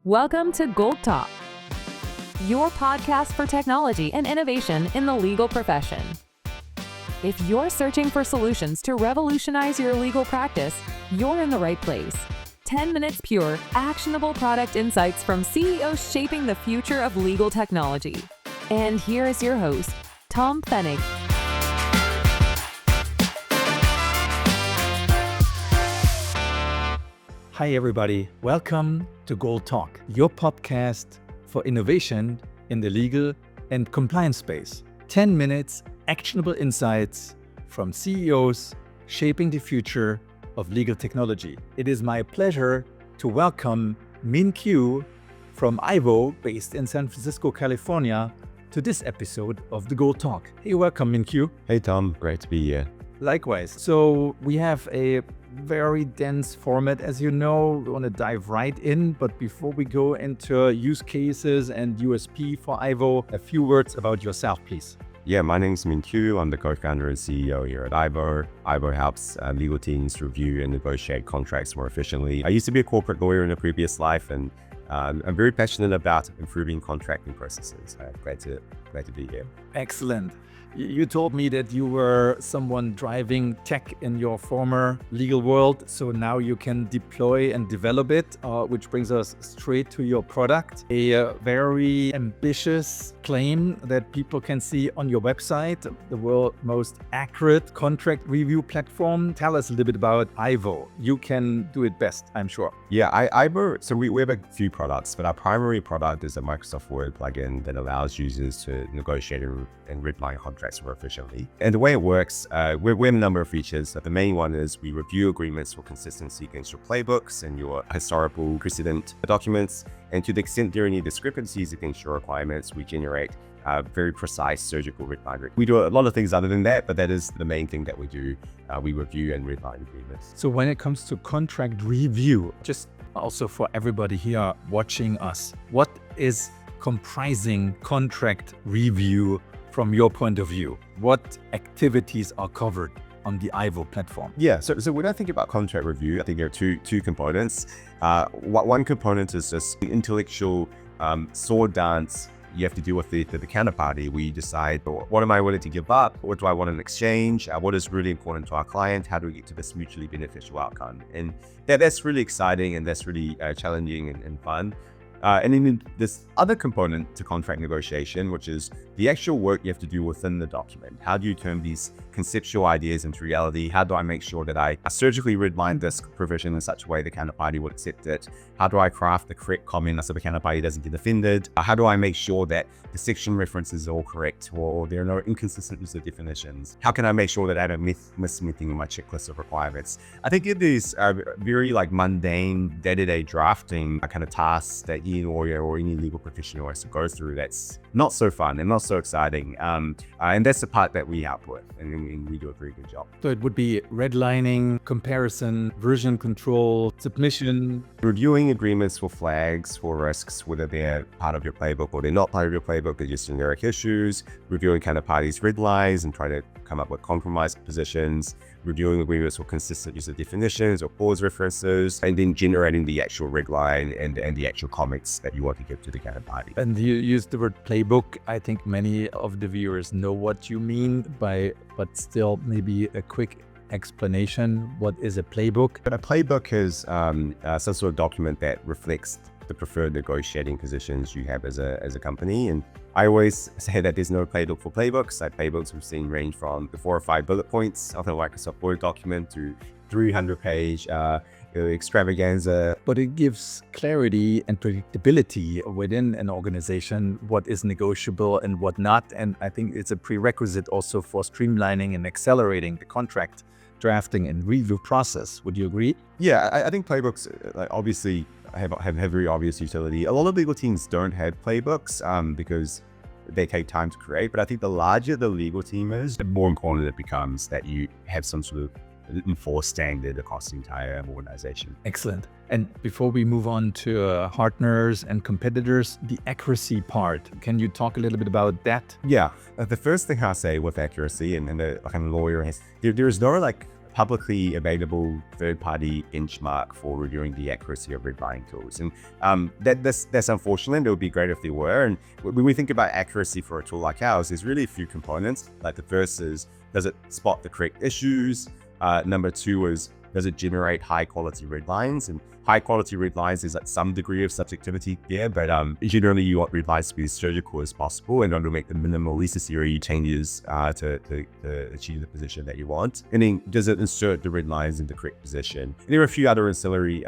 Welcome to GOLT Talk, your podcast for technology and innovation in the legal profession. If you're searching for solutions to revolutionize your legal practice, you're in the right place. 10 minutes pure, actionable product insights from CEOs shaping the future of legal technology. And here is your host, Pfennig. Hi everybody, welcome to GOLT Talk, your podcast for innovation in the legal and compliance space. 10 minutes, actionable insights from CEOs shaping the future of legal technology. It is my pleasure to welcome Min-Kyu from IVO, based in San Francisco, California, to this episode of the GOLT Talk. Hey, welcome Min-Kyu. Hey Tom, great to be here. Likewise. So we have a very dense format, as you know. We want to dive right in, but before we go into use cases and USP for IVO, a few words about yourself, please. Yeah, my name's Min-Kyu. I'm the co-founder and CEO here at IVO. IVO helps legal teams review and negotiate contracts more efficiently. I used to be a corporate lawyer in a previous life, and I'm very passionate about improving contracting processes. Glad to be here. Excellent. You told me that you were someone driving tech in your former legal world, so now you can deploy and develop it, which brings us straight to your product. A very ambitious claim that people can see on your website, the world's most accurate contract review platform. Tell us a little bit about IVO. You can do it best, I'm sure. Yeah, IVO, so we have a few products, but our primary product is a Microsoft Word plugin that allows users to negotiate and redline contracts more efficiently. And the way it works, we have a number of features. The main one is we review agreements for consistency against your playbooks and your historical precedent documents. And to the extent there are any discrepancies against your requirements, we generate very precise surgical redline. We do a lot of things other than that, but that is the main thing that we do. We review and redline agreements. So when it comes to contract review, just also for everybody here watching us, what is comprising contract review from your point of view? What activities are covered on the IVO platform? Yeah, so when I think about contract review, I think there are two components. One component is just the intellectual sword dance you have to do with the counterparty. We decide, what am I willing to give up? What do I want in exchange? What is really important to our client? How do we get to this mutually beneficial outcome? And that's really exciting, and that's really challenging and fun. And then this other component to contract negotiation, which is the actual work you have to do within the document. How do you turn these conceptual ideas into reality? How do I make sure that I surgically redline this provision in such a way the counterparty will accept it? How do I craft the correct comment so the counterparty doesn't get offended? How do I make sure that the section references are all correct, or there are no inconsistencies of definitions? How can I make sure that I don't miss anything in my checklist of requirements? I think it is very mundane day-to-day drafting kind of tasks that any lawyer or any legal professional has to go through. That's not so fun and not so exciting. And that's the part that we help with, and we do a very good job. So it would be redlining, comparison, version control, submission. Reviewing agreements for flags, for risks, whether they're part of your playbook or they're not part of your playbook, they're just generic issues. Reviewing counterparties' red lines and try to come up with compromise positions. Reviewing agreements for consistent use of definitions or clause references, and then generating the actual red line and the actual comments that you want to give to the counterparty. And you use the word playbook. I think many of the viewers know what you mean by, but still maybe a quick explanation. What is a playbook? But a playbook is some sort of document that reflects the preferred negotiating positions you have as a company. And I always say that there's no playbook for playbooks. Playbooks we've seen range from the 4 or 5 bullet points of a Microsoft Word document to 300-page extravaganza. But it gives clarity and predictability within an organization, what is negotiable and what not. And I think it's a prerequisite also for streamlining and accelerating the contract drafting and review process. Would you agree? Yeah, I think playbooks obviously have very obvious utility. A lot of legal teams don't have playbooks because they take time to create. But I think the larger the legal team is, the more important it becomes that you have some sort of enforced standard across the entire organization. Excellent. And before we move on to partners and competitors, the accuracy part, can you talk a little bit about that? Yeah, the first thing I say with accuracy, and the kind of lawyer has, there is no publicly available third-party benchmark for reviewing the accuracy of redlining tools. And that's unfortunate. It would be great if there were. And when we think about accuracy for a tool like ours, there's really a few components. Like the first is, does it spot the correct issues? Number two is, does it generate high quality red lines? And high quality red lines is like some degree of subjectivity there, but generally you want red lines to be as surgical as possible and to make the minimal necessary changes to achieve the position that you want. And then does it insert the red lines in the correct position? And there are a few other ancillary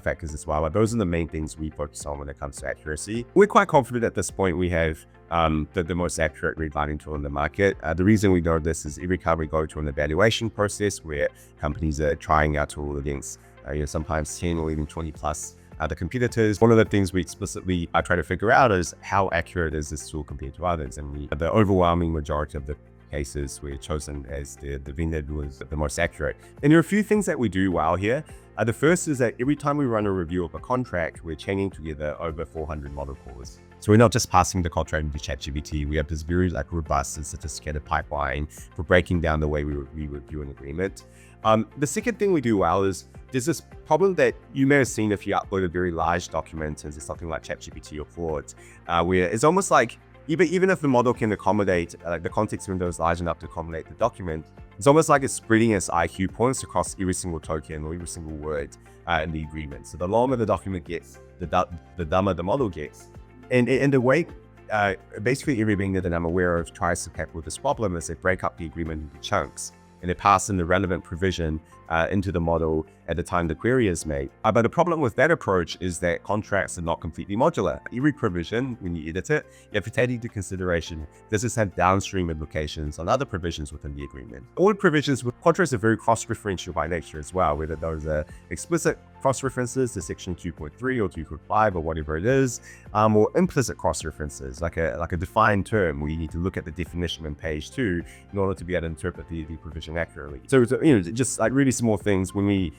factors as well, but those are the main things we focus on when it comes to accuracy. We're quite confident at this point we have the most accurate redlining tool in the market. The reason we know this is every time we go to an evaluation process where companies are trying our tool against sometimes 10 or even 20 plus other competitors, one of the things we explicitly try to figure out is how accurate is this tool compared to others. And the overwhelming majority of the cases we're chosen as the vendor who is the most accurate. And there are a few things that we do well here. The first is that every time we run a review of a contract, we're chaining together over 400 model cores. So we're not just passing the contract into ChatGPT. We have this very robust and sophisticated pipeline for breaking down the way we review an agreement. The second thing we do well is there's this problem that you may have seen if you upload a very large document into something like ChatGPT or Claude, where it's almost like even if the model can accommodate, the context window is large enough to accommodate the document, it's almost like it's spreading its IQ points across every single token or every single word in the agreement. So the longer the document gets, the dumber the model gets. And the way basically every vendor that I'm aware of tries to tackle this problem is they break up the agreement into chunks and they pass in the relevant provision into the model at the time the query is made. But the problem with that approach is that contracts are not completely modular. Every provision, when you edit it, you have to take into consideration, does this have downstream implications on other provisions within the agreement? All provisions with contracts are very cross-referential by nature as well, whether those are explicit cross-references to section 2.3 or 2.5 or whatever it is, or implicit cross-references, like a defined term where you need to look at the definition on page 2 in order to be able to interpret the provision accurately. So just like really small things. When we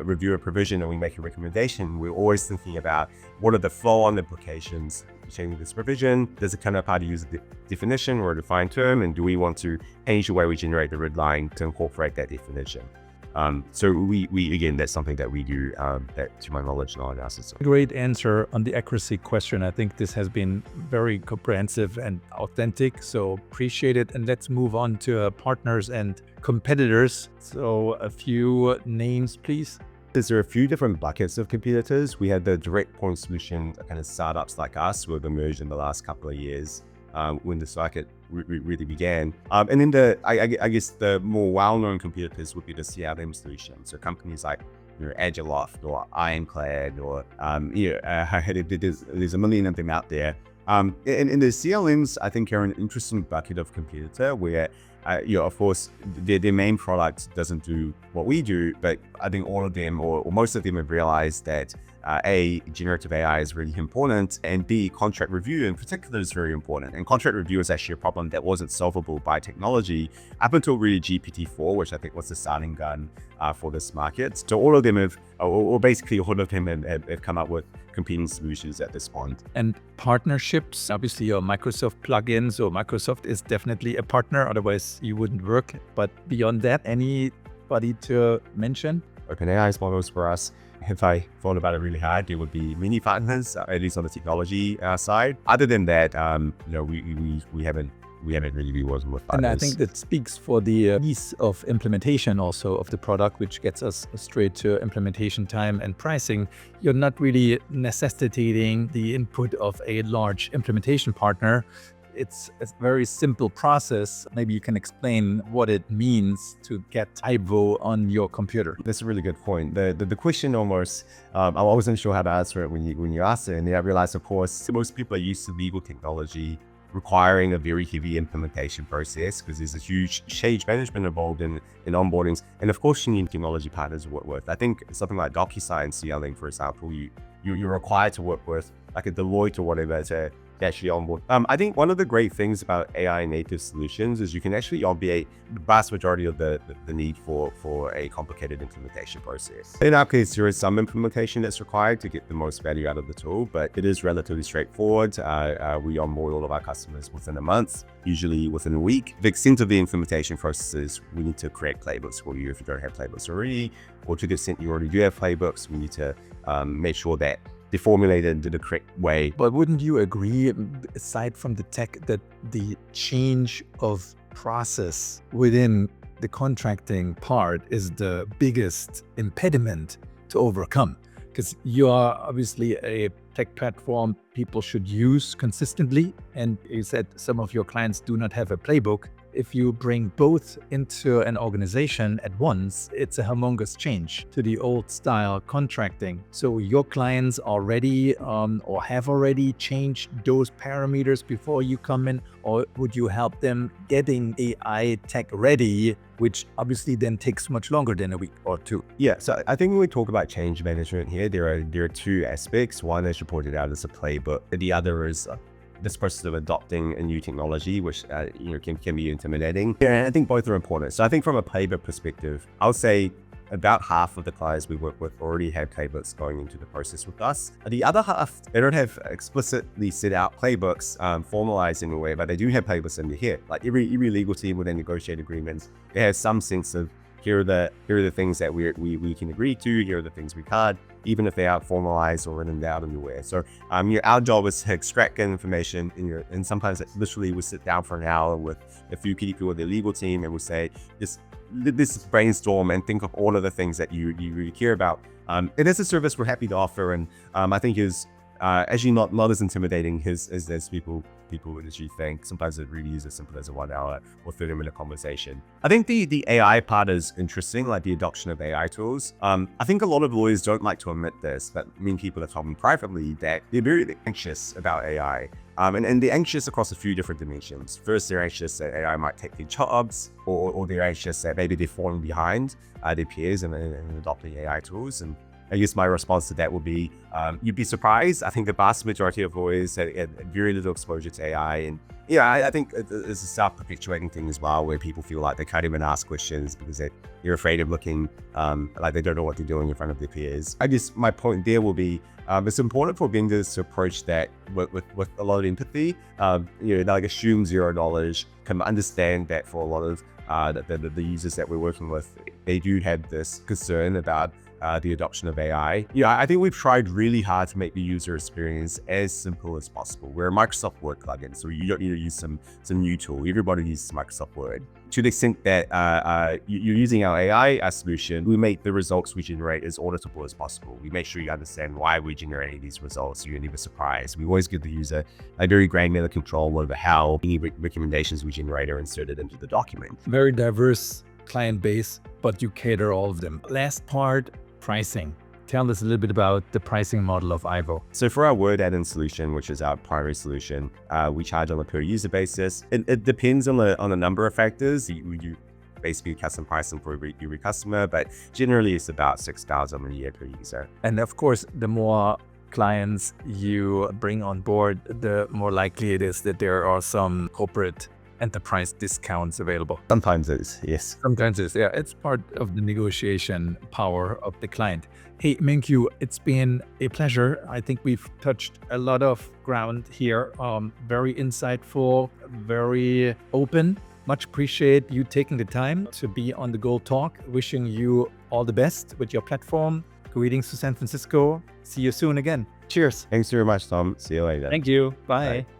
review a provision and we make a recommendation, we're always thinking about what are the flow-on implications of changing this provision. Does it counterparty use a definition or a defined term? And do we want to change the way we generate the red line to incorporate that definition? So we again, that's something that we do that, to my knowledge, not in our system. Great answer on the accuracy question. I think this has been very comprehensive and authentic, so appreciate it. And let's move on to partners and competitors. So a few names, please. There are a few different buckets of competitors. We had the direct point solution kind of startups like us who have emerged in the last couple of years when the circuit really began. And then I guess the more well-known competitors would be the CRM solution. So companies like Agiloft or Ironclad or there's a million of them out there. And the CLMs, I think, are an interesting bucket of competitor where, of course, their main product doesn't do what we do, but I think all of them or most of them have realized that A, generative AI is really important, and B, contract review in particular is very important. And contract review is actually a problem that wasn't solvable by technology up until really GPT-4, which I think was the starting gun for this market. So all of them have, or basically all of them have come up with competing solutions at this point. And partnerships, obviously your Microsoft plugins, or Microsoft is definitely a partner, otherwise you wouldn't work. But beyond that, anybody to mention? OpenAI's models for us, if I thought about it really hard, there would be many partners, at least on the technology side. Other than that, we haven't really been working with partners. And I think that speaks for the ease of implementation also of the product, which gets us straight to implementation time and pricing. You're not really necessitating the input of a large implementation partner. It's a very simple process. Maybe you can explain what it means to get Tyvo on your computer. That's a really good point. The question almost, I wasn't sure how to answer it when you asked it. And then I realized, of course, most people are used to legal technology requiring a very heavy implementation process because there's a huge change management involved in onboardings. And of course, you need technology partners to work with. I think something like DocuSign CLing, for example, you're required to work with like a Deloitte or whatever to actually onboard. I think one of the great things about AI native solutions is you can actually obviate the vast majority of the need for a complicated implementation process. In our case, there is some implementation that's required to get the most value out of the tool, but it is relatively straightforward. We onboard all of our customers within a month, usually within a week. The extent of the implementation processes, we need to create playbooks for you if you don't have playbooks already, or to the extent you already do have playbooks, we need to make sure that they're formulated in the correct way. But wouldn't you agree, aside from the tech, that the change of process within the contracting part is the biggest impediment to overcome? Because you are obviously a tech platform people should use consistently. And you said some of your clients do not have a playbook. If you bring both into an organization at once, it's a humongous change to the old style contracting. So your clients are ready or have already changed those parameters before you come in, or would you help them getting AI tech ready, which obviously then takes much longer than a week or two? Yeah, so I think when we talk about change management here, there are two aspects. One, as you pointed out, is a playbook. The other is this process of adopting a new technology, which can be intimidating. Yeah, and I think both are important. So I think from a playbook perspective, I'll say about half of the clients we work with already have playbooks going into the process with us. The other half, they don't have explicitly set out playbooks formalized in a way, but they do have playbooks in here. Like every legal team when they negotiate agreements, they have some sense of here are the things that we can agree to, here are the things we can't, even if they aren't formalized or written down anywhere. So our job is to extract information and sometimes literally we sit down for an hour with a few people with the legal team and we'll say, this brainstorm and think of all of the things that you really care about. It is a service we're happy to offer, and I think is actually not as intimidating as people would actually think. Sometimes it really is as simple as a 1 hour or 30-minute conversation. I think the AI part is interesting, like the adoption of AI tools. I think a lot of lawyers don't like to admit this, but people have told me privately that they're very anxious about AI. And they're anxious across a few different dimensions. First, they're anxious that AI might take their jobs, or they're anxious that maybe they're falling behind their peers in adopting AI tools. And I guess my response to that would be, you'd be surprised. I think the vast majority of lawyers have very little exposure to AI. And I think it's a self-perpetuating thing as well, where people feel like they can't even ask questions because they're afraid of looking like they don't know what they're doing in front of their peers. I guess my point there will be, it's important for vendors to approach that with a lot of empathy. Like assume $0, can understand that for a lot of the users that we're working with, they do have this concern about the adoption of AI. I think we've tried really hard to make the user experience as simple as possible. We're a Microsoft Word plugin, so you don't need to use some new tool. Everybody uses Microsoft Word. To the extent that you're using our AI solution, we make the results we generate as auditable as possible. We make sure you understand why we're generating these results, so you're never surprised. We always give the user a very granular control over how any recommendations we generate are inserted into the document. Very diverse client base, but you cater all of them. Last part, pricing. Tell us a little bit about the pricing model of Ivo. So for our word add-in solution, which is our primary solution, we charge on a per user basis. It depends on a number of factors. You basically custom pricing for every customer, but generally it's about $6,000 a year per user. And of course, the more clients you bring on board, the more likely it is that there are some corporate enterprise discounts available. Sometimes it is, yes. Sometimes it is, yeah. It's part of the negotiation power of the client. Hey, Min-Kyu, it's been a pleasure. I think we've touched a lot of ground here. Very insightful, very open. Much appreciate you taking the time to be on the GOLT Talk. Wishing you all the best with your platform. Greetings to San Francisco. See you soon again. Cheers. Thanks very much, Tom. See you later. Thank you. Bye. Bye.